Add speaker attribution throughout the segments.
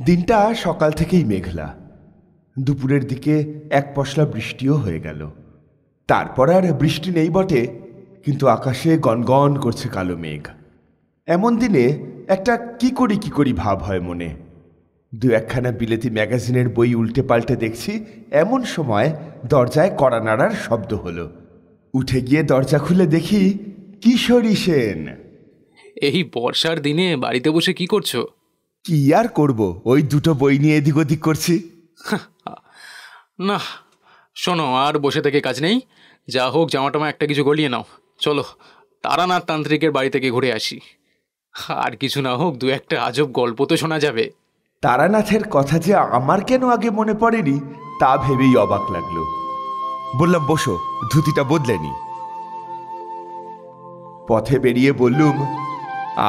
Speaker 1: দিনটা সকাল থেকেই মেঘলা। দুপুরের দিকে এক পশলা বৃষ্টিও হয়ে গেল। তারপর আর বৃষ্টি নেই বটে, কিন্তু আকাশে গনগন করছে কালো মেঘ। এমন দিনে একটা কি করি ভাব হয় মনে। দু একখানা বিলেতি ম্যাগাজিনের বই উল্টে পাল্টে দেখছি, এমন সময় দরজায় কড়া নাড়ার শব্দ হলো। উঠে গিয়ে দরজা খুলে দেখি কিশোরী সেন।
Speaker 2: এই বর্ষার দিনে বাড়িতে বসে কি করছো?
Speaker 1: কি আর করব, ওই দুটো বই নিয়ে এদিক ওদিক করছি।
Speaker 2: না শোনো, আর বসে থেকে কাজ নেই। যা হোক জামাটামা একটা কিছু গলিয়ে নাও, চলো তারানাথ তান্ত্রিকের বাড়ি থেকে ঘুরে আসি। আর কিছু না হোক, দু একটা আজব গল্প তো শোনা যাবে।
Speaker 1: তারানাথের কথা যে আমার কেন আগে মনে পড়েনি তা ভেবেই অবাক লাগলো। বললাম বসো, ধুতিটা বদলে নি। পথে বেরিয়ে বললুম,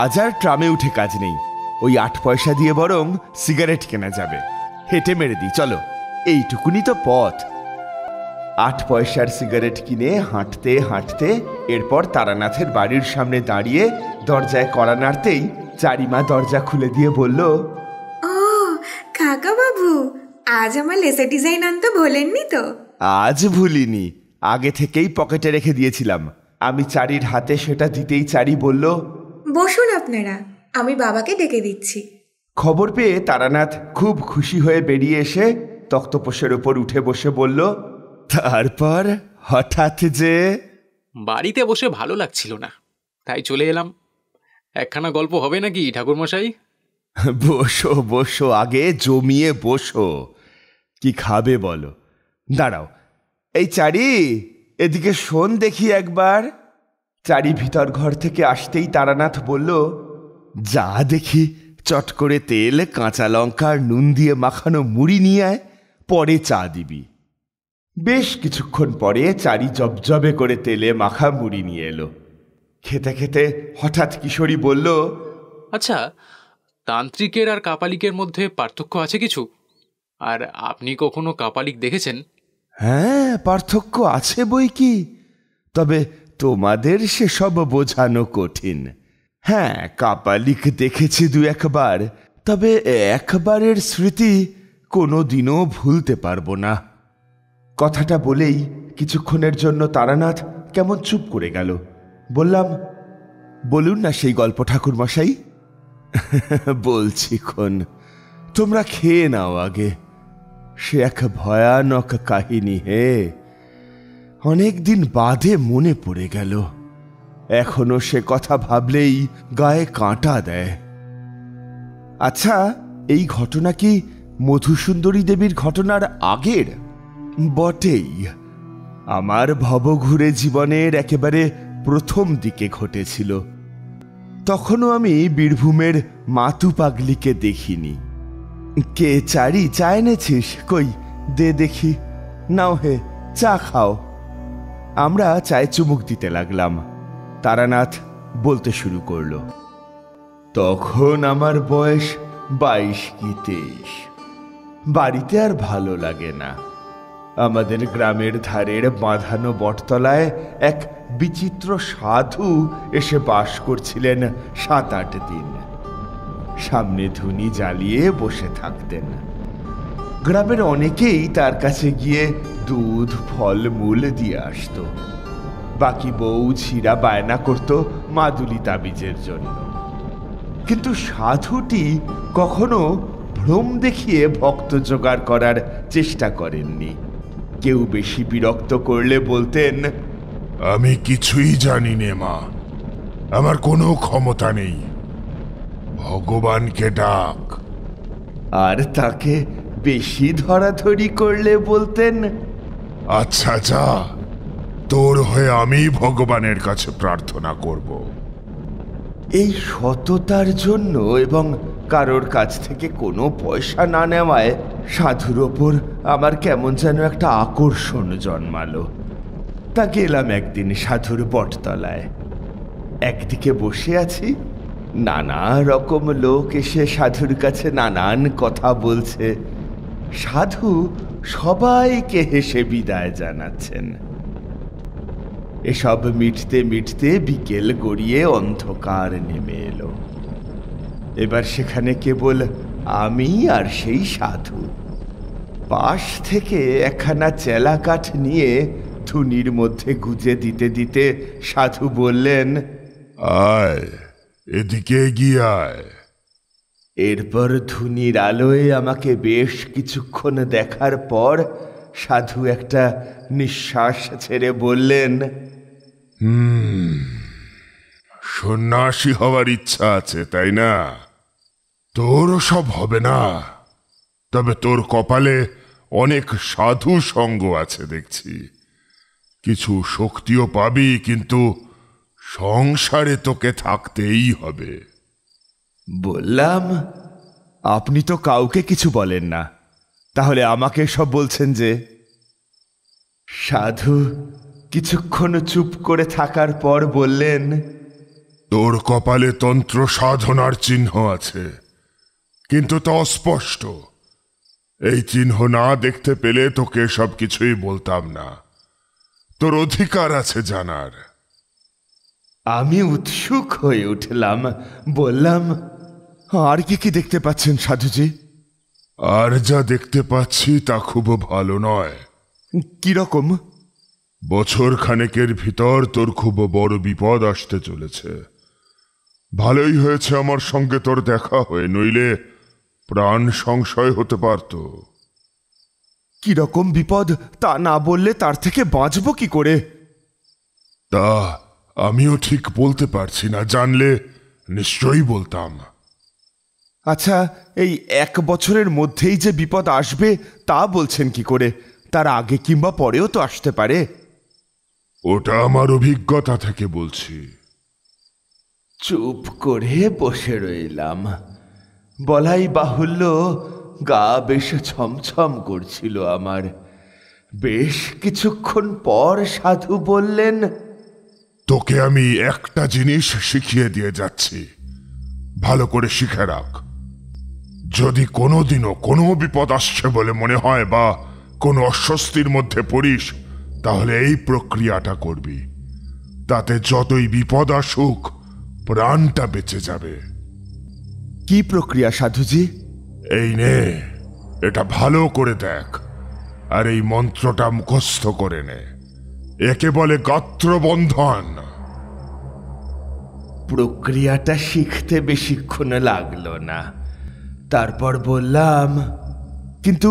Speaker 1: আজ আর ট্রামে উঠে কাজ নেই, ওই 8 পয়সা দিয়ে বরং সিগারেট কেনা যাবে। হেঁটে মেরে দিই, চলো, এইটুকুনি তো পথ। 8 পয়সার সিগারেট কিনে হাঁটতে হাঁটতে এরপর তারানাথের বাড়ির সামনে দাঁড়িয়ে দরজায় কড়া নাড়তেই চারিমা দরজা খুলে দিয়ে বলল,
Speaker 3: ও কাকা বাবু, আজ আমার লেসের ডিজাইন আনতে ভোলেননি তো?
Speaker 1: আজ ভুলিনি, আগে থেকেই পকেটে রেখে দিয়েছিলাম। আমি চারির হাতে সেটা দিতেই চারি বলল,
Speaker 3: বসুন আপনারা, আমি বাবাকে ডেকে দিচ্ছি।
Speaker 1: খবর পেয়ে তারানাথ খুব খুশি হয়ে বেরিয়ে এসে তক্তপোষের ওপর উঠে বসে বলল, তারপর হঠাৎ যে?
Speaker 2: বাড়িতে বসে ভালো লাগছিল না, তাই চলে এলাম। একখানা গল্প হবে নাকি ঠাকুরমশাই?
Speaker 1: বসো বসো, আগে জমিয়ে বসো। কি খাবে বলো? দাঁড়াও, এই চারি, এদিকে শোন দেখি একবার। চারি ভিতর ঘর থেকে আসতেই তারানাথ বলল, যা দেখি চট করে তেল, কাঁচা লঙ্কা, নুন দিয়ে মাখানো মুড়ি নিয়ে আয়, পরে চা দিবি। বেশ কিছুক্ষণ পরে চারি জবজবে করে তেলে মাখা মুড়ি নিয়ে এলো। খেতে খেতে হঠাৎ কিশোরী বলল,
Speaker 2: আচ্ছা, তান্ত্রিকের আর কাপালিকের মধ্যে পার্থক্য আছে কিছু? আর আপনি কখনো কাপালিক দেখেছেন?
Speaker 1: হ্যাঁ, পার্থক্য আছে বই কি, তবে তোমাদের সেসব বোঝানো কঠিন। হ্যাঁ, কাপালিক দেখেছি 2-1 বার, তবে একবারের স্মৃতি কোনোদিনও ভুলতে পারবো না। কথাটা বলেই কিছুক্ষণের জন্য তারানাথ কেমন চুপ করে গেল। বললাম, বলুন না সেই গল্প ঠাকুরমশাই। বলছি খন, তোমরা খেয়ে নাও আগে। সে এক ভয়ানক কাহিনী হে, অনেকদিন বাদে মনে পড়ে গেল। এখনো সে কথা ভাবলেই গায়ে কাঁটা দেয়। আচ্ছা, এই ঘটনা কি মধুসুন্দরী দেবীর ঘটনার আগের? বটেই, আমার ভবঘুরে জীবনের একেবারে প্রথম দিকে ঘটেছিল। তখনও আমি বীরভূমের মাতু পাগলিকে দেখিনি। কে চারি, চা এনেছিস? কই দে দেখি। নাও হে, চা খাও। আমরা চায়ে চুমুক দিতে লাগলাম। তারানাথ বলতে শুরু করল, তখন আমার বয়স 22 কি 23। বাড়িতে আর ভালো লাগে না। আমাদের গ্রামের ধারের বাঁধানো বটতলায় এক বিচিত্র সাধু এসে বাস করছিলেন 7-8 দিন। সামনে ধুনি জ্বালিয়ে বসে থাকতেন। গ্রামের অনেকেই তার কাছে গিয়ে দুধ, ফল মূল দিয়ে আসত। বাকি বউ ছিঁড়া বায়না করত মাদুলি তাবিজের জন্য। কিন্তু সাধুটি কখনো ভ্রম দেখিয়ে ভক্ত জোগাড় করার চেষ্টা করেননি। কেউ বেশি বিরক্ত করলে বলতেন,
Speaker 4: আমি কিছুই জানি নে মা, আমার কোনো ক্ষমতা নেই, ভগবানকে ডাক।
Speaker 1: আর তাকে বেশি ধরাধরি করলে বলতেন,
Speaker 4: আচ্ছা যা, তোর হয়ে আমি ভগবানের কাছে প্রার্থনা করব।
Speaker 1: এই সততার জন্য এবং কারোর কাছ থেকে কোনো পয়সা না নেওয়ায় সাধুর ওপর আমার কেমন যেন একটা আকর্ষণ জন্মালো। তা গেলাম একদিন সাধুর বটতলায়। একদিকে বসে আছি, নানা রকম লোক এসে সাধুর কাছে নানান কথা বলছে। সাধু সবাইকে হেসে বিদায় জানাচ্ছেন। এসব মিটতে মিটতে বিকেল গড়িয়ে অন্ধকার নেমে এলো। এবার সেখানে কেবল আমি আর সেই সাধু। পাশ থেকে একখানা চেলা কাঠ নিয়ে ধুনির মধ্যে গুজে দিতে দিতে সাধু বললেন,
Speaker 4: আয়, এদিকে এগিয়ে আয়।
Speaker 1: এরপর ধুনির আলোয় আমাকে বেশ কিছুক্ষণ দেখার পর সাধু একটা নিঃশ্বাস ছেড়ে বললেন,
Speaker 4: সন্ন্যাসী হওয়ার ইচ্ছা আছে, তাই না? তোরও সব হবে না, তবে তোর কপালে অনেক সাধু সঙ্গ আছে দেখছি। কিছু শক্তিও পাবি, কিন্তু সংসারে তোকে থাকতেই হবে।
Speaker 1: বললাম, আপনি তো কাউকে কিছু বলেন না, তাহলে আমাকে সব বলছেন যে? সাধু কিছুক্ষণ চুপ করে থাকার পর বললেন,
Speaker 4: তোর কপালে তন্ত্র সাধনার চিহ্ন আছে, কিন্তু তা অস্পষ্ট। এই চিহ্ন না দেখতে পেলে তোকে সব কিছুই বলতাম না। তোর অধিকার আছে জানার।
Speaker 1: আমি উৎসুক হয়ে উঠলাম। বললাম, আর কি কি দেখতে পাচ্ছেন সাধুজি?
Speaker 4: আর যা দেখতে পাচ্ছি তা খুব ভালো নয়।
Speaker 1: কিরকম?
Speaker 4: বছর খানেকের ভিতর তোর খুব বড় বিপদ আসতে চলেছে। ভালোই হয়েছে আমার সঙ্গে তোর দেখা হয়ে, নইলে প্রাণ সংশয় হতে পারত।
Speaker 1: কিরকম বিপদ তা না বললে তার থেকে বাঁচবো কি করে?
Speaker 4: তা আমিও ঠিক বলতে পারছি না, জানলে নিশ্চয়ই বলতাম।
Speaker 1: আচ্ছা, এই 1 বছরের মধ্যেই যে বিপদ আসবে তা বলছেন কি করে? তার আগে কিংবা পরেও তো আসতে পারে।
Speaker 4: ওটা আমার অভিজ্ঞতা থেকে বলছি।
Speaker 1: চুপ করে বসে রইলাম। বলাই বাহুল্য, গা বেশ ছমছম করছিল আমার। বেশ কিছুক্ষণ পর সাধু বললেন,
Speaker 4: তোকে আমি একটা জিনিস শিখিয়ে দিয়ে যাচ্ছি, ভালো করে শিখে রাখ। যদি কোনোদিনও কোনো বিপদ আসছে বলে মনে হয় বা কোনো অস্বস্তির মধ্যে পড়িস, তাহলে এই প্রক্রিয়াটা করবি। তাতে যতই বিপদ আসুক, প্রাণটা বেঁচে যাবে।
Speaker 1: কি প্রক্রিয়া সাধুজি?
Speaker 4: এই নে, এটা ভালো করে দেখ, আর এই মন্ত্রটা মুখস্থ করে নে। একে বলে গাত্রবন্ধন।
Speaker 1: প্রক্রিয়াটা শিখতে বেশিক্ষণ লাগলো না। তারপর বললাম, কিন্তু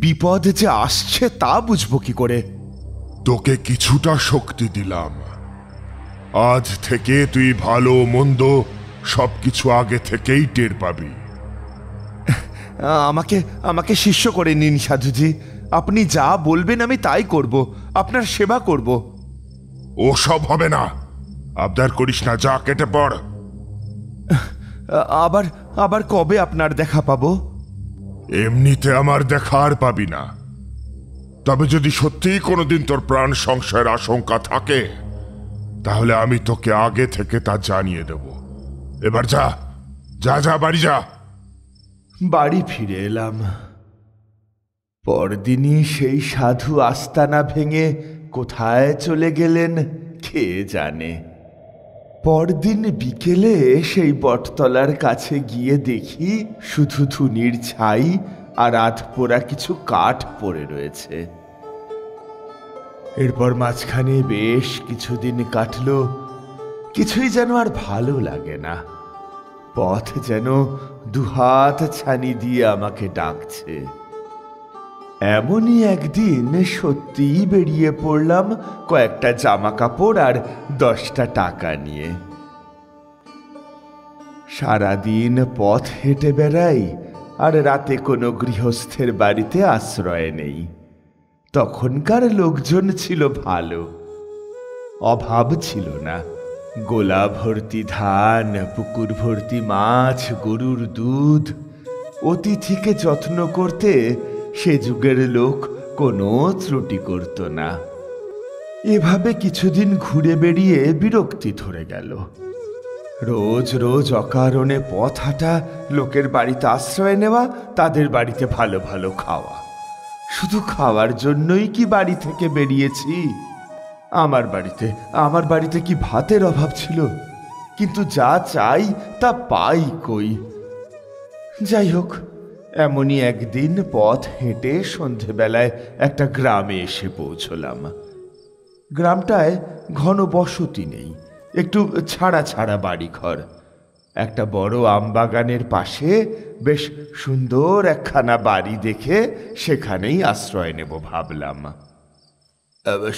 Speaker 1: বিপদ যে আসছে তা বুঝবো কি করে?
Speaker 4: তোকে কিছুটা শক্তি দিলাম। আজ থেকে তুই ভালো মন্দ সবকিছু আগে থেকেই টের পাবি।
Speaker 1: আমাকে আমাকে শিষ্য করে নিন সাধুজি। আপনি যা বলবেন আমি তাই করব, আপনার সেবা করব।
Speaker 4: ও সব হবে না, আবদার করিস না, যা কেটে পড়।
Speaker 1: আবার আবার কবে আপনার দেখা পাবো?
Speaker 4: এমনিতে আমার দেখা আর পাবি না, তবে যদি সত্যিই কোনোদিন তোর প্রাণ সংশয়ের আশঙ্কা থাকে, তাহলে আমি তোকে আগে থেকে তা জানিয়ে দেব। এবার যা যা যা, বাড়ি যা।
Speaker 1: বাড়ি ফিরে এলাম। পরদিনই সেই সাধু আস্তানা ভেঙে কোথায় চলে গেলেন কে জানে। পরদিন বিকেলে সেই বটতলার কাছে গিয়ে দেখি শুধু ধুনির ছাই আর আধপোড়া কিছু কাঠ পড়ে রয়েছে। এরপর মাঝখানে বেশ কিছুদিন কাটলো, কিছুই যেন আর ভালো লাগে না। পথ যেন দুহাত ছানি দিয়ে আমাকে ডাকছে। এমনই একদিন সত্যিই বেরিয়ে পড়লাম কয়েকটা জামা কাপড় আর 10টা টাকা নিয়ে। সারাদিন পথ হেঁটে বেড়াই, আর রাতে কোনো গৃহস্থের বাড়িতে আশ্রয় নেই। তখনকার লোকজন ছিল ভালো, অভাব ছিল না। গোলা ভর্তি ধান, পুকুর ভর্তি মাছ, গরুর দুধ। অতিথিকে যত্ন করতে সে যুগের লোক কোনো ত্রুটি করত না। এভাবে কিছুদিন ঘুরে বেড়িয়ে বিরক্তি ধরে গেল। রোজ রোজ অকারণে পথ হাঁটা, লোকের বাড়িতে আশ্রয় নেওয়া, তাদের বাড়িতে ভালো ভালো খাওয়া। শুধু খাওয়ার জন্যই কি বাড়ি থেকে বেরিয়েছি? আমার বাড়িতে কি ভাতের অভাব ছিল? কিন্তু যা চাই তা পাই কই। যাই হোক, এমনই একদিন পথ হেঁটে সন্ধেবেলায় একটা গ্রামে এসে পৌঁছলাম। গ্রামটায় ঘন বসতি নেই, একটু ছাড়া ছাড়া বাড়িঘর। একটা বড় আমবাগানের পাশে বেশ সুন্দর একখানা বাড়ি দেখে সেখানেই আশ্রয় নেব ভাবলাম।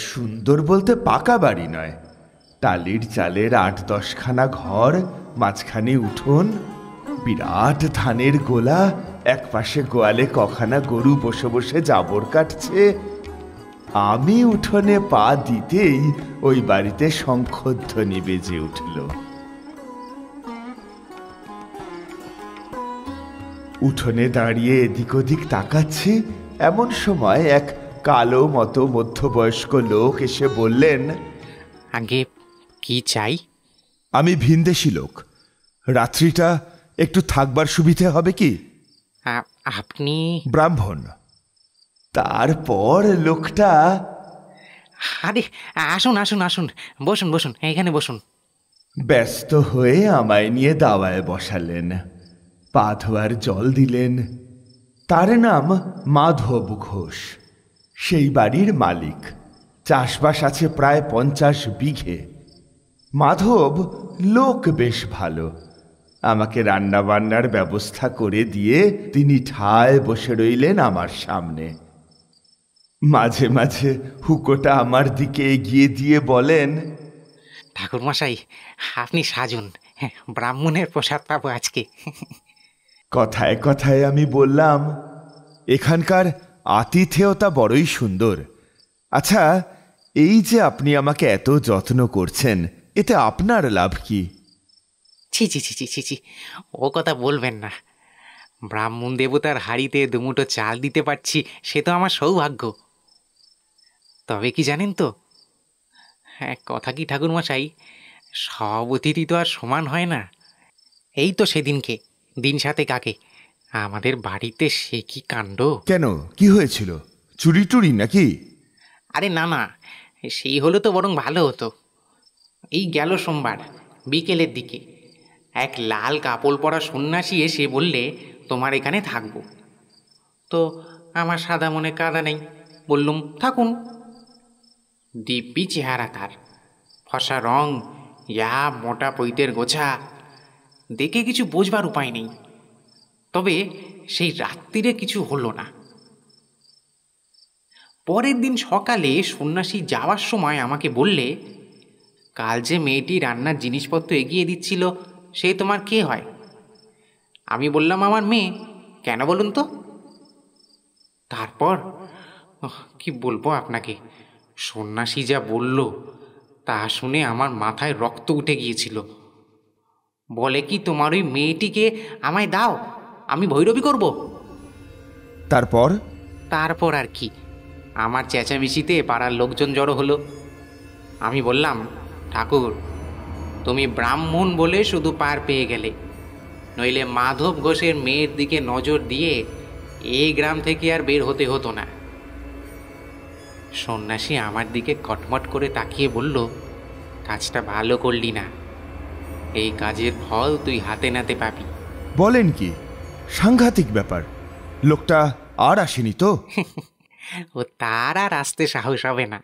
Speaker 1: সুন্দর বলতে পাকা বাড়ি নয়, টালির চালের ৮-১০খানা ঘর, মাঝখানে উঠোন, বিরাট ধানের গোলা, একপাশে গোয়ালে কখানা গরু বসে বসে জাবর কাটছে। আমি উঠোনে পা দিতেই ওই বাড়িতে শঙ্খধ্বনি বেজে উঠল। উঠোনে দাঁড়িয়ে এদিক ওদিক তাকাচ্ছি, এমন সময় এক কালো মতো মধ্যবয়স্ক লোক এসে বললেন,
Speaker 2: আগে কি চাই?
Speaker 1: আমি ভিনদেশী লোক, রাত্রিটা একটু থাকবার সুবিধে হবে কি?
Speaker 2: আপনি?
Speaker 1: ব্রাহ্মণ। তারপর লোকটা,
Speaker 2: আরে আসুন আসুন আসুন, বসুন বসুন, এখানে বসুন।
Speaker 1: ব্যস্ত হয়ে আমায় নিয়ে দাওয়ায় বসালেন, পা ধোয়ার জল দিলেন। তার নাম মাধব ঘোষ, সেই বাড়ির মালিক। চাষবাস আছে প্রায় 50 বিঘে। মাধব লোক বেশ ভালো, আমাকে রান্না বান্নার ব্যবস্থা করে দিয়ে তিনি ঠায় বসে রইলেন আমার সামনে। মাঝে মাঝে হুকোটা আমার দিকে এগিয়ে দিয়ে বলেন,
Speaker 2: ঠাকুরমশাই, আপনি সাজুন, ব্রাহ্মণের প্রসাদ পাবো আজকে।
Speaker 1: কথায় কথায় আমি বললাম, এখানকার আতিথেয়তা বড়ই সুন্দর। আচ্ছা, এই যে আপনি আমাকে এত যত্ন করছেন, এতে আপনার লাভ কি?
Speaker 2: ছি ছি ছি ছি ছি ছি, ও কথা বলবেন না। ব্রাহ্মণ দেবতার হাঁড়িতে দুমুঠো চাল দিতে পারছি, সে তো আমার সৌভাগ্য। তবে কি জানেন তো, কথা কি ঠাকুরমশাই, সব অতিথি তো আর সমান হয় না। এই তো সেদিনকে দিন সাথে কাকে আমাদের বাড়িতে সে কি কাণ্ড!
Speaker 1: কেন, কি হয়েছিল? চুরি টুরি নাকি?
Speaker 2: আরে না না, সেই হলে তো বরং ভালো হতো। এই গেল সোমবার বিকেলের দিকে এক লাল কাপড় পরা সন্ন্যাসী এসে বললে, তোমার এখানে থাকবো। তো আমার সাদা মনে কাদা নেই, বললুম থাকুন। দিব্যি চেহারা তার, ফর্সা রং, ইয়া মোটা পৈতের গোছা, দেখে কিছু বোঝবার উপায় নেই। তবে সেই রাত্রিরে কিছু হলো না। পরের দিন সকালে সন্ন্যাসী যাওয়ার সময় আমাকে বললে, কাল যে মেয়েটি রান্নার জিনিসপত্র এগিয়ে দিচ্ছিল, সে তোমার কে হয়? আমি বললাম, আমার মেয়ে। কেন বলুন তো? তারপর কি বলবো আপনাকে, সন্ন্যাসী যা বলল তা শুনে আমার মাথায় রক্ত উঠে গিয়েছিল। বলে কি, তোমার ওই মেয়েটিকে আমায় দাও, আমি ভৈরবী করব।
Speaker 1: তারপর?
Speaker 2: তারপর আর কি, আমার চেঁচামেচিতে পাড়ার লোকজন জড়ো হলো। আমি বললাম, ঠাকুর, তুমি ব্রাহ্মণ বলে শুধু পার পেয়ে গেলে, নইলে মাধব ঘোষের মেয়ের দিকে নজর দিয়ে এই গ্রাম থেকে আর বের হতে হতো না। সন্ন্যাসী আমার দিকে কটমট করে তাকিয়ে বলল, কাজটা ভালো করলি না, এই কাজের ফল তুই হাতে নাতে পাবি।
Speaker 1: বলেন কি, সাংঘাতিক ব্যাপার। লোকটা আর আসেনি তো?
Speaker 2: ও তার আর আসতে সাহস হবে না।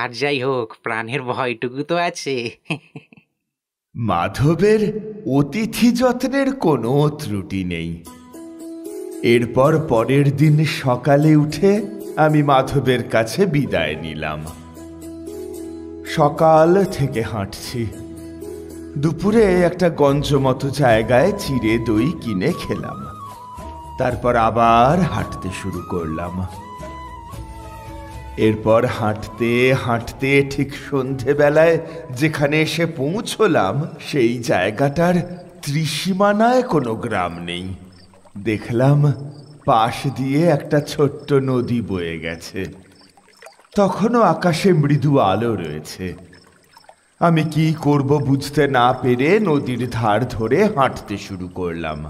Speaker 2: আর যাই হোক, প্রাণের ভয়টুকু তো আছে।
Speaker 1: মাধবের অতিথি যত্নের কোনো ত্রুটি নেই। এরপর পরের দিন সকালে উঠে আমি মাধবের কাছে বিদায় নিলাম। সকাল থেকে হাঁটছি। দুপুরে একটা গঞ্জ মতো জায়গায় চিড়ে দই কিনে খেলাম। তারপর আবার হাঁটতে শুরু করলাম। এরপর হাঁটতে হাঁটতে ঠিক সন্ধেবেলায় যেখানে এসে পৌঁছলাম, সেই জায়গাটার ত্রিসীমানায় কোনো গ্রাম নেই। দেখলাম পাশ দিয়ে একটা ছোট্ট নদী বয়ে গেছে। তখনও আকাশে মৃদু আলো রয়েছে। আমি কি করব বুঝতে না পেরে নদীর ধার ধরে হাঁটতে শুরু করলাম।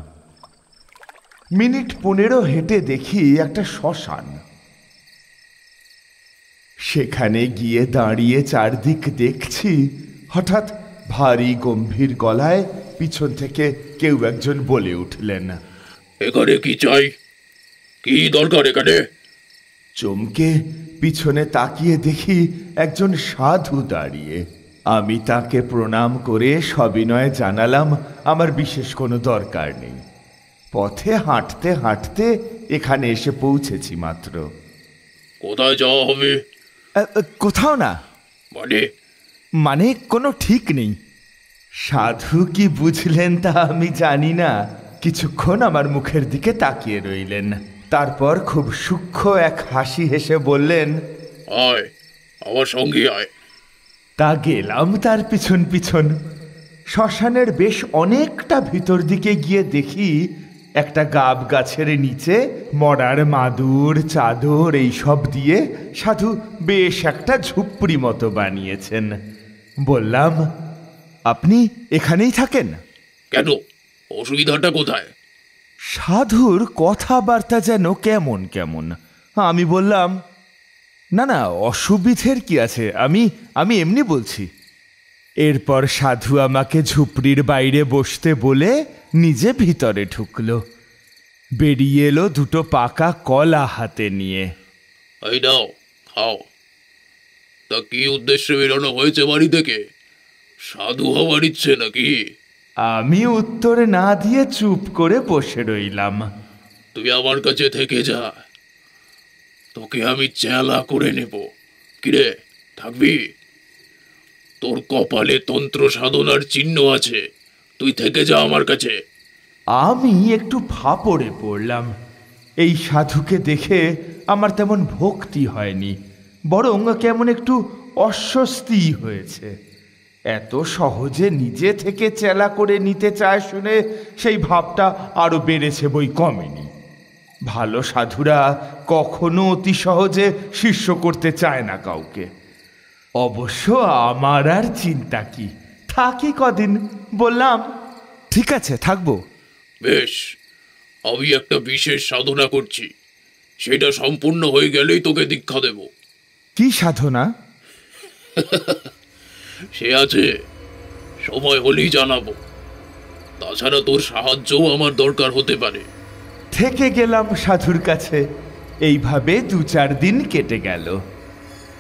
Speaker 1: মিনিট 15 হেঁটে দেখি একটা শ্মশান। সেখানে গিয়ে দাঁড়িয়ে চারদিক দেখছি, হঠাৎ ভারী গম্ভীর গলায় পিছন থেকে কেউ একজন বলে উঠলেন,
Speaker 5: এখানে কি চাই? কি দরকার এখানে?
Speaker 1: চমকে পিছনে তাকিয়ে দেখি একজন সাধু দাঁড়িয়ে। আমি তাকে প্রণাম করে সবিনয়ে জানালাম আমার বিশেষ কোনো দরকার নেই। পথে হাঁটতে হাঁটতে এখানে এসে পৌঁছেছি মাত্র।
Speaker 5: কোথায় যাওয়া হবে?
Speaker 1: কোথাও না।
Speaker 5: মানে
Speaker 1: কোনো ঠিক নেই। সাধু কি বুঝলেন তা আমি জানি না। কিছুক্ষণ আমার মুখের দিকে তাকিয়ে রইলেন, তারপর খুব সূক্ষ্ম এক হাসি হেসে বললেন,
Speaker 5: আয়, আমার সঙ্গে আয়।
Speaker 1: তা গেলাম তার পিছন পিছন। শ্মশানের বেশ অনেকটা ভিতর দিকে গিয়ে দেখি একটা গাব গাছের নিচে মরার মাদুর, চাদর এইসব দিয়ে সাধু বেশ একটা ঝুপড়ি মতো বানিয়েছেন। বললাম, আপনি এখানেই থাকেন?
Speaker 5: কেন, অসুবিধাটা কোথায়?
Speaker 1: সাধুর কথাবার্তা যেন কেমন কেমন। আমি বললাম, না না, অসুবিধের কি আছে, আমি এমনি বলছি। এরপর সাধু আমাকে ঝুপড়ির বাইরে বসতে বলে নিজে ভিতরে ঢুকলো। বেরিয়ে এলো দুটো পাকা কলা হাতে নিয়ে।
Speaker 5: এই নাও, খাও। তা কি উদ্দেশ্যে বেরোনো হয়েছে বাড়ি থেকে? সাধু হওয়ার ইচ্ছে নাকি?
Speaker 1: আমি উত্তর না দিয়ে চুপ করে বসে রইলাম।
Speaker 5: তুই আমার কাছে থেকে যা, তোকে আমি চেলা করে নেব। কিরে, থাকবি? তোর কপালে তন্ত্র সাধনার চিহ্ন আছে, তুই থেকে যা আমার কাছে।
Speaker 1: আমি একটু ফাপড়ে পড়লাম। এই সাধুকে দেখে আমার তেমন ভক্তি হয়নি, বরং কেমন একটু অস্বস্তি হয়েছে। এত সহজে নিজে থেকে চেলা করে নিতে চায় শুনে সেই ভাবটা আরো বেড়েছে, বই কমেনি। ভালো সাধুরা কখনো অতি সহজে শিষ্য করতে চায় না কাউকে। অবশ্য আমার আর চিন্তা কি, থাকি কদিন। বললাম, ঠিক আছে, থাকবো।
Speaker 5: বেশ, আমি একটা বিশেষ সাধনা করছি, সেটা সম্পূর্ণ হয়ে গেলেই তোকে দীক্ষা দেব।
Speaker 1: কি সাধনা?
Speaker 5: সে আছে, সময় হলেই জানাবো। তাছাড়া তোর সাহায্যও আমার দরকার হতে পারে।
Speaker 1: থেকে গেলাম সাধুর কাছে। এইভাবে 2-4 দিন কেটে গেল।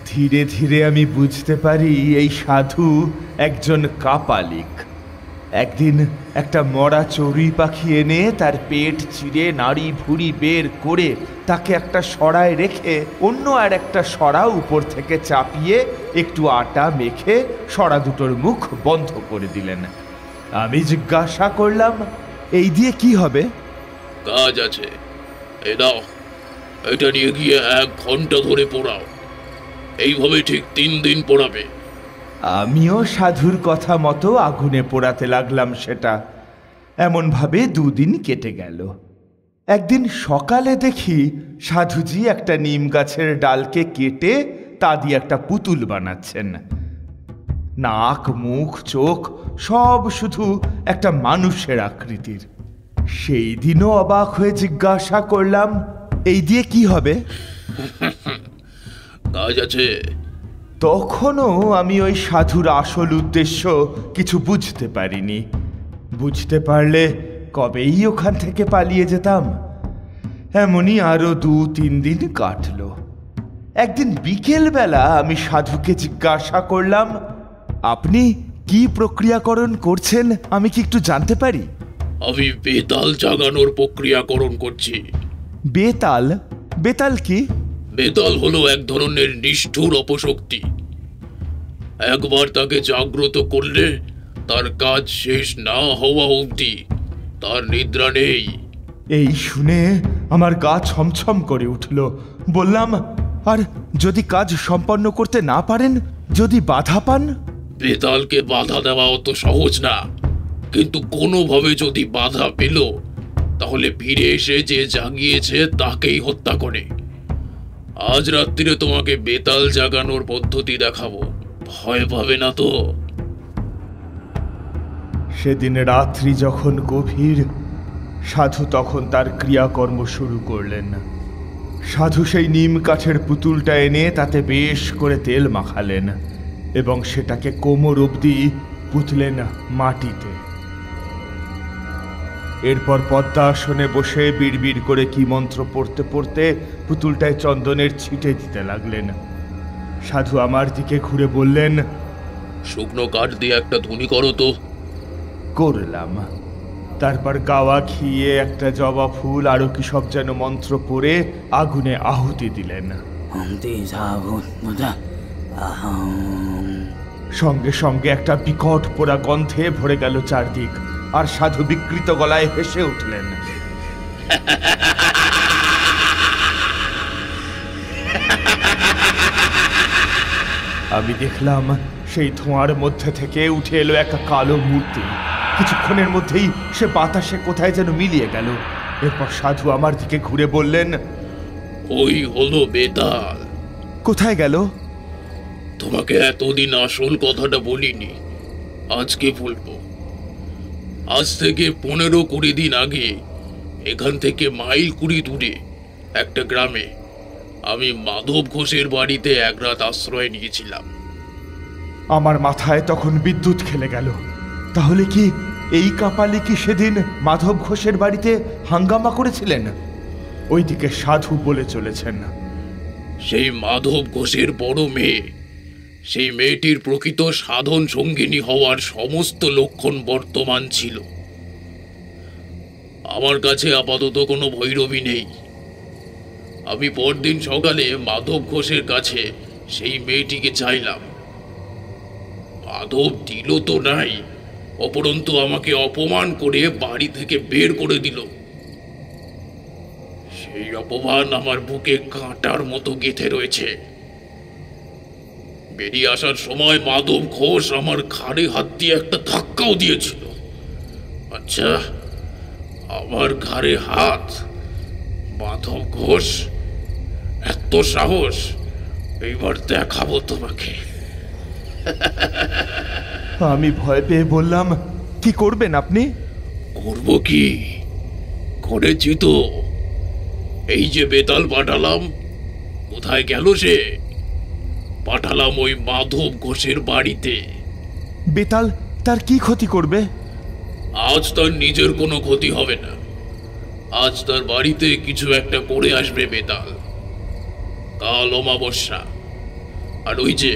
Speaker 1: ধীরে ধীরে আমি বুঝতে পারি এই সাধু একজন কাপালিক। একদিন একটা মরা চড়ুই পাখি এনে তার পেট চিরে নাড়ি ভুড়ি বের করে তাকে একটা সরায় রেখে অন্য আর একটা সরা উপর থেকে চাপিয়ে একটু আটা মেখে সরা দুটোর মুখ বন্ধ করে দিলেন। আমি জিজ্ঞাসা করলাম, এই দিয়ে কি হবে?
Speaker 5: কাজ আছে, এই দাও, এটা নিয়ে গিয়ে 1 ঘন্টা ধরে পোড়াও। এইভাবে ঠিক 3 দিন পোড়াবে।
Speaker 1: আমিও সাধুর কথা মতো আগুনে পোড়াতে লাগলাম সেটা। এমনভাবে 2 দিন কেটে গেল। একদিন সকালে দেখি সাধুজি একটা নিম গাছের ডালকে কেটে তা দিয়ে একটা পুতুল বানাচ্ছেন। নাক, মুখ, চোখ সব শুধু একটা মানুষের আকৃতির। সেই দিনও অবাক হয়ে জিজ্ঞাসা করলাম, এই দিয়ে কি হবে?
Speaker 5: কাজ আছে।
Speaker 1: তখনও আমি ওই সাধুর আসল উদ্দেশ্য কিছু বুঝতে পারিনি। বুঝতে পারলে কবেই ওখান থেকে পালিয়ে যেতাম। এমনই আরো 2-3 দিন কাটল। একদিন বিকেলবেলা আমি সাধুকে জিজ্ঞাসা করলাম, আপনি কি প্রক্রিয়াকরণ করছেন আমি কি একটু জানতে পারি?
Speaker 5: আমি বেতাল জাগানোর প্রক্রিয়াকরণ করছি।
Speaker 1: বেতাল? বেতাল কি?
Speaker 5: বেতাল হলো এক ধরনের নিষ্ঠুর অপশক্তি। একবার তাকে জাগ্রত করলে তার কাজ শেষ না হওয়া অবধি তার নিদ্রা নেই।
Speaker 1: এই শুনে আমার গা ছমছম করে উঠল। বললাম, আর যদি কাজ সম্পন্ন করতে না পারেন, যদি বাধা পান?
Speaker 5: বেতালকে বাধা দেওয়া অত সহজ না, কিন্তু কোনোভাবে যদি বাধা পেল তাহলে ফিরে এসে যে জাগিয়েছে তাকেই হত্যা করে। আজ রাত্রিরে তোমাকে বেতাল জাগানোর পদ্ধতি দেখাবো, ভয় পাবে না তো?
Speaker 1: সেদিন রাত্রি যখন গভীর, সাধু তখন তার ক্রিয়াকর্ম শুরু করলেন। সাধু সেই নিম কাঠের পুতুলটা এনে তাতে বেশ করে তেল মাখালেন এবং সেটাকে কোমর অবধি পুঁতলেন মাটিতে। এরপর পদ্মাসনে বসে বিড়বিড় করে কি মন্ত্র পড়তে পড়তে পুতুলটায় চন্দনের ছিটে দিতে লাগলেন। সাধু আমার দিকে ঘুরে বললেন,
Speaker 5: শুকনো কাঠ দিয়ে একটা ধুনি করো তো।
Speaker 1: করলাম। তারপর গাওয়া ঘিয়ে একটা জবা ফুল আরো কি সব যেন মন্ত্র পড়ে আগুনে আহুতি দিলেন। সঙ্গে সঙ্গে একটা বিকট পোড়া গন্ধে ভরে গেল চারদিক, আর সাধু বিকৃত গলায় হেসে উঠলেন। আমি দেখলাম সেই ধোঁয়ার মধ্যে থেকে উঠে এলো একটা কালো মূর্তি। কিছুক্ষণের মধ্যেই সে বাতাসে কোথায় যেন মিলিয়ে গেল। এরপর সাধু আমার দিকে ঘুরে বললেন,
Speaker 5: ওই হলো বেতাল।
Speaker 1: কোথায় গেল?
Speaker 5: তোমাকে এতদিন আসল কথাটা বলিনি, আজকে বলবো। আজ থেকে 15-20 দিন আগে এখান থেকে মাইল 20 দূরে একটা গ্রামে আমি মাধব ঘোষের বাড়িতে এক রাত আশ্রয় নিয়েছিলাম।
Speaker 1: আমার মাথায় তখন বিদ্যুৎ খেলে গেল। তাহলে কি এই কাপালি কি সেদিন মাধব ঘোষের বাড়িতে হাঙ্গামা করেছিলেন? ওইদিকে সাধু বলে চলেছেন,
Speaker 5: সেই মাধব ঘোষের বড় মেয়ে, সেই মেয়েটির প্রকৃত সাধন সঙ্গিনী হওয়ার সমস্ত লক্ষণ বর্তমান ছিল। আমার কাছে আপাতত কোনো ভৈরবী নেই। আমি পরদিন সকালে মাধব ঘোষের কাছে সেই মেয়েটিকে চাইলাম। মাধব দিল তো নাই, অপরন্তু আমাকে অপমান করে বাড়ি থেকে বের করে দিল। সেই অপমান আমার বুকে কাঁটার মতো গেঁথে রয়েছে। বেরিয়ে আসার সময় মাধব ঘোষ আমার ঘাড়ে হাত দিয়ে একটা ধাক্কাও দিয়েছিল। আচ্ছা, আমার ঘাড়ে হাত? মাধব ঘোষ, এত সাহস! এইবার দেখাবো তোমাকে।
Speaker 1: আমি ভয় পেয়ে বললাম, কি করবেন আপনি?
Speaker 5: করব কি, করেছি তো। এই যে বেতাল পাঠালাম, কোথায় গেল সে? পাঠালাম ওই মাধব ঘোষের বাড়িতে।
Speaker 1: বেতাল তার কি ক্ষতি করবে?
Speaker 5: আজ তার নিজের কোনো ক্ষতি হবে না। আজ তার বাড়িতে কিছু একটা করে আসবে বেতাল। কাল অমাবস্যা। আর ওই যে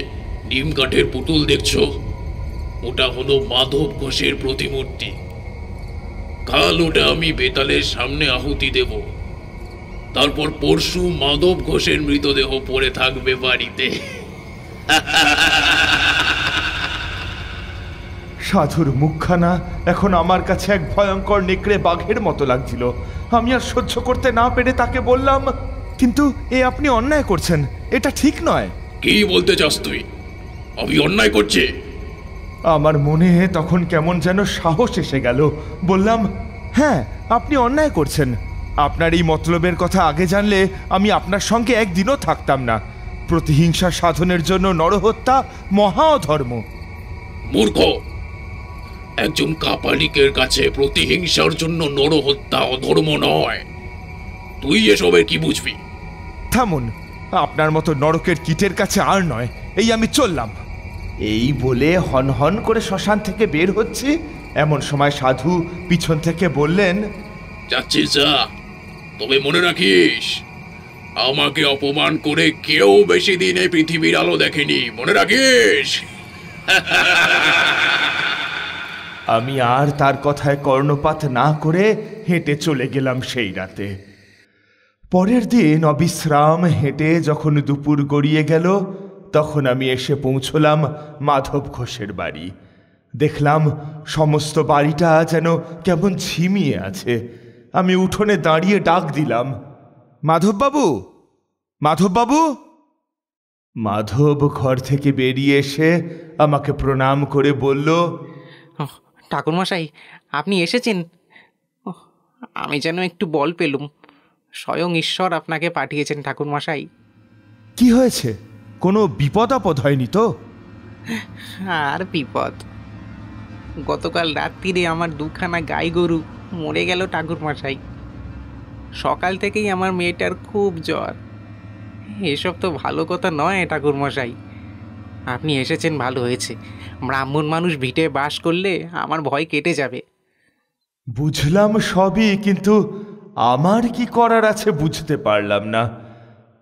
Speaker 5: নিম কাঠের পুতুল দেখছো, ওটা হলো মাধব ঘোষের প্রতিমূর্তি। কাল ওটা আমি বেতালের সামনে আহুতি দেব। তারপর পরশু মাধব ঘোষের মৃতদেহ পড়ে থাকবে বাড়িতে।
Speaker 1: সাধুর মুখখানা এখন আমার কাছে এক ভয়ঙ্কর নেকড়ে বাঘের মতো লাগছিল। আমি আর সহ্য করতে না পেরে তাকে বললাম, কিন্তু এ আপনি অন্যায় করছেন, এটা ঠিক নয়।
Speaker 5: কি বলতে চাস তুই? আমি অন্যায় করছি?
Speaker 1: আমার মনে তখন কেমন যেন সাহস এসে গেল। বললাম, হ্যাঁ, আপনি অন্যায় করছেন। আপনার এই মতলবের কথা আগে জানলে আমি আপনার সঙ্গে একদিনও থাকতাম না। প্রতিহিংসা সাধনের জন্য নরহত্যা মহা অধর্ম।
Speaker 5: মূর্খ! একজন কাপালিকের কাছে প্রতিহিংসার জন্য নরহত্যা অধর্ম নয়। তুই এসবের কি বুঝবি?
Speaker 1: থামুন, আপনার মতো নরকের কীটের কাছে আর নয়, এই আমি চললাম। এই বলে হনহন করে শ্মশান থেকে বের হচ্ছে, এমন সময় সাধু পিছন থেকে বললেন,
Speaker 5: যাচ্ছিস যা, তবে মনে রাখিস, আমাকে অপমান করে কেউ বেশি দিনে পৃথিবীর আলো দেখেনি, মনে রাখিস।
Speaker 1: আমি আর তার কথায় কর্ণপাত না করে হেঁটে চলে গেলাম সেই রাতে। পরের দিন অবিশ্রাম হেঁটে যখন দুপুর গড়িয়ে গেল, তখন আমি এসে পৌঁছলাম মাধব ঘোষের বাড়ি। দেখলাম সমস্ত বাড়িটা যেন কেমন ঝিমিয়ে আছে। আমি উঠোনে দাঁড়িয়ে ডাক দিলাম, মাধববাবু, মাধববাবু। মাধব ঘর থেকে বেরিয়ে এসে আমাকে প্রণাম করে বলল,
Speaker 2: ঠাকুরমশাই, আপনি এসেছেন। আমি যেন একটু বল পেলুম। স্বয়ং ঈশ্বর আপনাকে পাঠিয়েছেন ঠাকুরমশাই।
Speaker 1: কি হয়েছে? কোনো বিপদ আপদ হয়নি তো?
Speaker 2: আর বিপদ, গতকাল রাত্রিরে আমার দুখানা গাই গরু মরে গেল ঠাকুরমশাই। সকাল থেকেই আমার মেয়েটার খুব জ্বর। এসব তো ভালো কথা নয় ঠাকুরমশাই। আপনি এসেছেন ভালো হয়েছে। ব্রাহ্মণ মানুষ ভিটে বাস করলে আমার ভয় কেটে যাবে।
Speaker 1: বুঝলাম সবই, কিন্তু আমার কি করার আছে বুঝতে পারলাম না।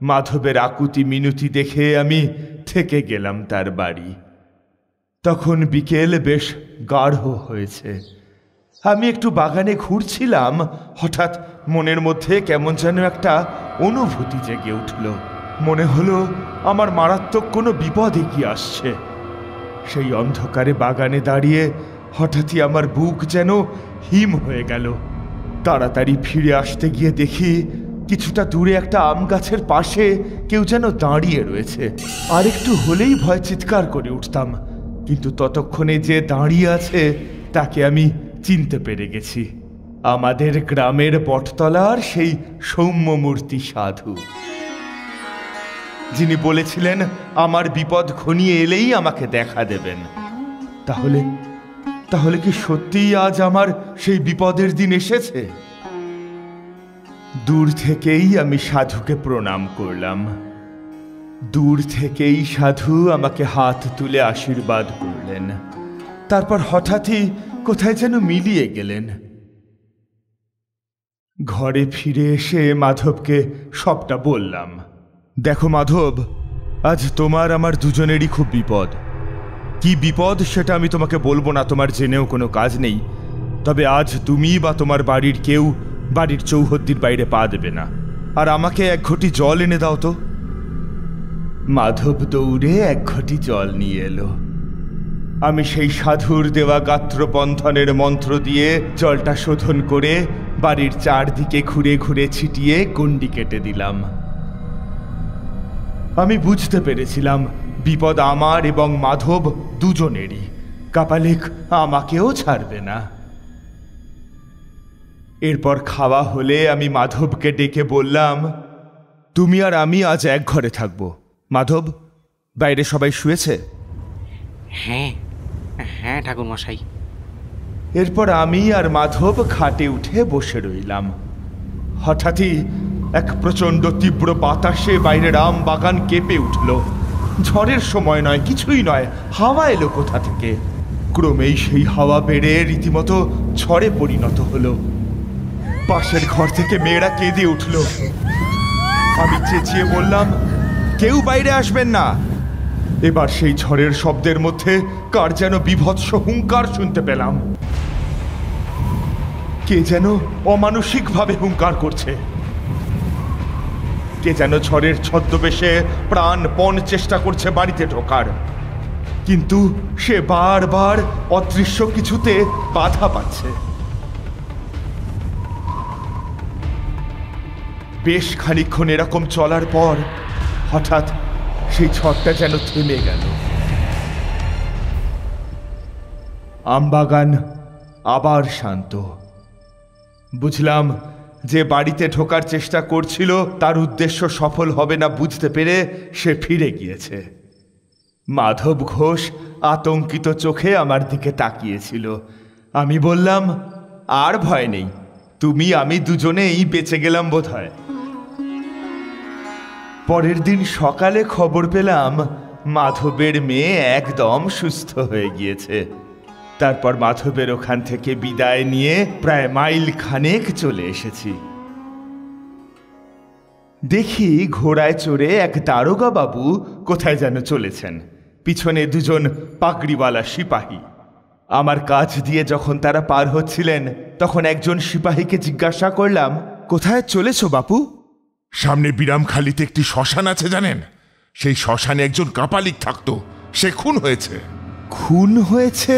Speaker 1: মাধবের আকুতি মিনতি দেখে আমি থেকে গেলাম তার বাড়ি। তখন বিকেল বেশ গাঢ় হয়েছে। আমি একটু বাগানে ঘুরছিলাম, হঠাৎ মনের মধ্যে কেমন যেন একটা অনুভূতি জেগে উঠল। মনে হলো আমার মারাত্মক কোনো বিপদ এগিয়ে আসছে। সেই অন্ধকারে বাগানে দাঁড়িয়ে হঠাৎই আমার বুক যেন হিম হয়ে গেল। তাড়াতাড়ি ফিরে আসতে গিয়ে দেখি কিছুটা দূরে একটা আম গাছের পাশে কেউ যেন দাঁড়িয়ে রয়েছে। আর একটু হলেই ভয় চিৎকার করে উঠতাম, কিন্তু ততক্ষণে যে দাঁড়িয়ে আছে তাকে আমি চিনতে পেরে গেছি। আমাদের গ্রামের বটতলার সেই সৌম্যমূর্তি সাধু, যিনি বলেছিলেন আমার বিপদ ঘনিয়ে এলেই আমাকে দেখা দেবেন। তাহলে তাহলে কি সত্যিই আজ আমার সেই বিপদের দিন এসেছে? দূর থেকেই আমি সাধুকে প্রণাম করলাম। দূর থেকেই সাধু আমাকে হাত তুলে আশীর্বাদ করলেন। তারপর হঠাৎই কোথায় যেন মিলিয়ে গেলেন। ঘরে ফিরে এসে মাধবকে সবটা বললাম। দেখো মাধব, আজ তোমার আমার দুজনেরই খুব বিপদ। কি বিপদ সেটা আমি তোমাকে বলবো না, তোমার জেনেও কোনো কাজ নেই। তবে আজ তুমি বা তোমার বাড়ির কেউ বাড়ির চৌহদ্দির বাইরে পা দেবে না। আর আমাকে এক ঘটি জল এনে দাও তো। মাধব দৌড়ে এক ঘটি জল নিয়ে এলো। আমি সেই সাধুর দেওয়া গাত্রবন্ধনের মন্ত্র দিয়ে জলটা শোধন করে বাড়ির চারদিকে ঘুরে ঘুরে ছিটিয়ে গণ্ডি কেটে দিলাম। আমি বুঝতে পেরেছিলাম বিপদ আমার এবং মাধব দুজনেরই। কাপালিক আমাকেও ছাড়বে না। এরপর খাওয়া হলে আমি মাধবকে ডেকে বললাম, তুমি আর আমি আজ এক ঘরে থাকব। মাধব, বাইরে সবাই শুয়েছে?
Speaker 2: হ্যাঁ হ্যাঁ ঠাকুর মশাই।
Speaker 1: এরপর আমি আর মাধব খাটে উঠে বসে রইলাম। হঠাৎই এক প্রচণ্ড তীব্র বাতাসে বাইরের আম বাগান কেঁপে উঠল। ঝড়ের সময় নয়, কিছুই নয়, হাওয়া এলো কোথা থেকে। ক্রমেই সেই হাওয়া বেড়ে রীতিমতো ঝড়ে পরিণত হলো। পাশের ঘর থেকে মেয়েরা কেঁদে উঠল। আমি চেঁচিয়ে বললাম, কেউ বাইরে আসবেন না। এবার সেই ঝড়ের শব্দের মধ্যে কার যেন বিভৎস হুঙ্কার শুনতে পেলাম। কে যেন অমানসিকভাবে হুঙ্কার করছে। কে যেন ঝড়ের ছদ্মবেশে প্রাণপণ চেষ্টা করছে বাড়িতে ঢোকার, কিন্তু সে বারবার অদৃশ্য কিছুতে বাধা পাচ্ছে। বেশ খানিকক্ষণ এরকম চলার পর হঠাৎ সেই ঝড়টা যেন থেমে গেল। আমবাগান আবার শান্ত। বুঝলাম যে বাড়িতে ঢোকার চেষ্টা করছিল তার উদ্দেশ্য সফল হবে না বুঝতে পেরে সে ফিরে গিয়েছে। মাধব ঘোষ আতঙ্কিত চোখে আমার দিকে তাকিয়েছিল। আমি বললাম, আর ভয় নেই, তুমি আমি দুজনেই বেঁচে গেলাম বোধহয়। পরের দিন সকালে খবর পেলাম মাধবের মেয়ে একদম সুস্থ হয়ে গিয়েছে। তারপর মাধবের ওখান থেকে বিদায় নিয়ে প্রায় মাইল খানেক চলে এসেছি। দেখি ঘোড়ায় চড়ে এক দারোগা বাবু কোথায় যেন চলেছেন, পিছনে দুজন পাগড়িওয়ালা সিপাহী। আমার কাছ দিয়ে যখন তারা পার হচ্ছিলেন তখন একজন সিপাহীকে জিজ্ঞাসা করলাম, কোথায় চলেছো বাপু?
Speaker 4: সামনে বিরামখালিতে একটি শ্মশান আছে জানেন? সেই শ্মশানে একজন কাপালিক থাকতো, সে খুন হয়েছে।
Speaker 1: খুন হয়েছে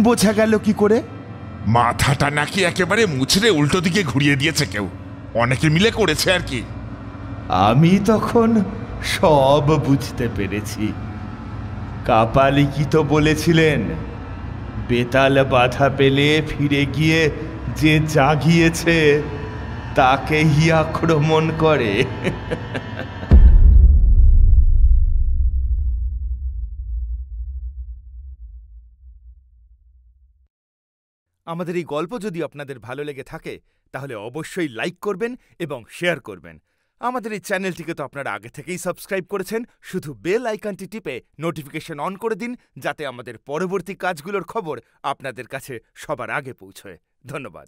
Speaker 1: বোঝা গেল কি করে?
Speaker 4: মাথাটা নাকি একেবারে মুচড়ে উল্টো দিকে ঘুরিয়ে দিয়েছে কেউ, অনেকে মিলে করেছে আর কি।
Speaker 1: আমি তখন সব বুঝতে পেরেছি। কাপালিকই তো বলেছিলেন, বেতাল বাধা পেলে ফিরে গিয়ে যে জাগিয়েছে তাকেই আক্রমণ করে। আমাদের এই গল্প যদি আপনাদের ভালো লেগে থাকে তাহলে অবশ্যই লাইক করবেন এবং শেয়ার করবেন। আমাদের এই চ্যানেলটিকে তো আপনারা আগে থেকেই সাবস্ক্রাইব করেছেন, শুধু বেল আইকনটি টিপে নোটিফিকেশন অন করে দিন যাতে আমাদের পরবর্তী কাজগুলোর খবর আপনাদের কাছে সবার আগে পৌঁছয়। ধন্যবাদ।